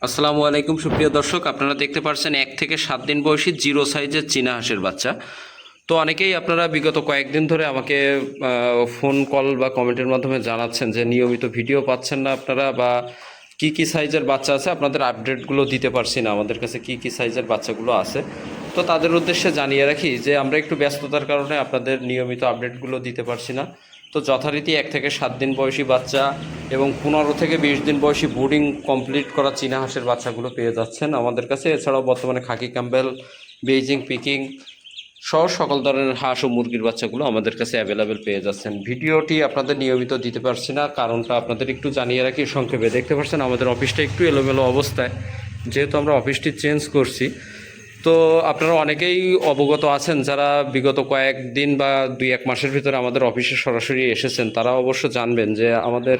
আসসালামু আলাইকুম সুপ্রিয় দর্শক, আপনারা দেখতে পাচ্ছেন 1 থেকে 7 দিন বয়সী জিরো সাইজের চীনা হাঁসের বাচ্চা। তো অনেকেই আপনারা বিগত কয়েকদিন ধরে আমাকে ফোন কল বা কমেন্টের মাধ্যমে জানাচ্ছেন যে নিয়মিত ভিডিও পাচ্ছেন না আপনারা, বা কি সাইজের বাচ্চা আছে আপনাদের আপডেটগুলো দিতে পারছি না, আমাদের কাছে কি সাইজের বাচ্চাগুলো আছে। তো তাদের উদ্দেশ্যে জানিয়ে রাখি যে আমরা একটু ব্যস্ততার কারণে আপনাদের নিয়মিত আপডেটগুলো দিতে পারছি না। তো যথারীতি 1 থেকে 7 দিন বয়সী বাচ্চা এবং 15 থেকে 20 দিন বয়সী ব্রুডিং কমপ্লিট করা চীনা হাঁসের বাচ্চাগুলো পেয়ে যাচ্ছেন আমাদের কাছে। এছাড়াও বর্তমানে খাকি ক্যাম্বেল, বেইজিং, পিকিং সহ সকল ধরনের হাঁস ও মুরগির বাচ্চাগুলো আমাদের কাছে অ্যাভেলেবেল পেয়ে যাচ্ছেন। ভিডিওটি আপনাদের নিয়মিত দিতে পারছি না, কারণটা আপনাদের একটু জানিয়ে রাখি সংক্ষেপে। দেখতে পাচ্ছেন আমাদের অফিসটা একটু এলোমেলো অবস্থায়, যেহেতু আমরা অফিসটি চেঞ্জ করছি। তো আপনারা অনেকেই অবগত আছেন যারা বিগত কয়েকদিন বা 2-1 মাসের ভিতরে আমাদের অফিসে সরাসরি এসেছেন, তারা অবশ্য জানবেন যে আমাদের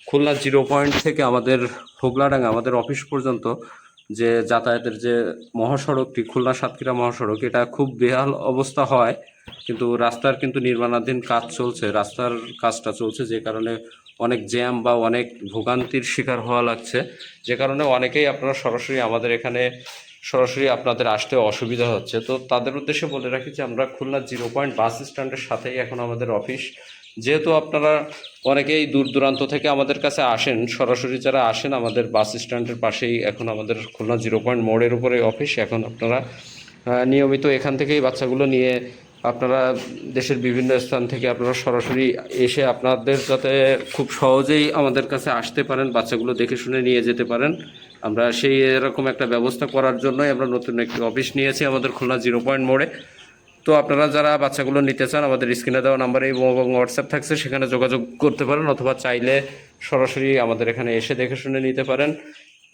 খুলনা 0 পয়েন্ট থেকে আমাদের হোগলাডাঙ্গা আমাদের অফিস পর্যন্ত যে যাতায়াতের যে মহাসড়কটি, খুলনা সাতক্ষীরা মহাসড়ক, এটা খুব বেহাল অবস্থা হয়। কিন্তু রাস্তার নির্মাণাধীন কাজ চলছে, রাস্তার কাজটা চলছে, যে কারণে অনেক জ্যাম বা অনেক ভোগান্তির শিকার হওয়া লাগছে, যে কারণে অনেকেই আপনারা সরাসরি আমাদের এখানে সরাসরি আপনাদের আসতে অসুবিধা হচ্ছে। তো তাদের উদ্দেশ্যে বলে রাখি যে আমরা খুলনা 0 পয়েন্ট বাস স্ট্যান্ডের সাথেই এখন আমাদের অফিস। যেহেতু আপনারা অনেকেই দূর দূরান্ত থেকে আমাদের কাছে আসেন, সরাসরি যারা আসেন আমাদের বাস স্ট্যান্ডের পাশেই এখন আমাদের খুলনা 0 পয়েন্ট মোড়ের উপরে অফিস। এখন আপনারা নিয়মিত এখান থেকেই বাচ্চাগুলো নিয়ে আপনারা দেশের বিভিন্ন স্থান থেকে আপনারা সরাসরি এসে আপনাদের যাতে খুব সহজেই আমাদের কাছে আসতে পারেন, বাচ্চাগুলো দেখে শুনে নিয়ে যেতে পারেন, আমরা সেই এরকম একটা ব্যবস্থা করার জন্যই আমরা নতুন একটি অফিস নিয়েছি আমাদের খুলনা 0 পয়েন্ট মোড়ে। তো আপনারা যারা বাচ্চাগুলো নিতে চান আমাদের স্ক্রিনে দেওয়া নাম্বারে এবং হোয়াটসঅ্যাপ থাকছে, সেখানে যোগাযোগ করতে পারেন, অথবা চাইলে সরাসরি আমাদের এখানে এসে দেখে শুনে নিতে পারেন।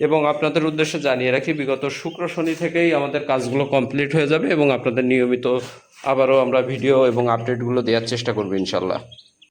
এবং আপনাদের উদ্দেশ্যে জানিয়ে রাখি বিগত শুক্র শনি থেকেই আমাদের কাজগুলো কমপ্লিট হয়ে যাবে এবং আপনাদের নিয়মিত আবারও আমরা ভিডিও এবং আপডেটগুলো দেওয়ার চেষ্টা করব ইনশাল্লাহ।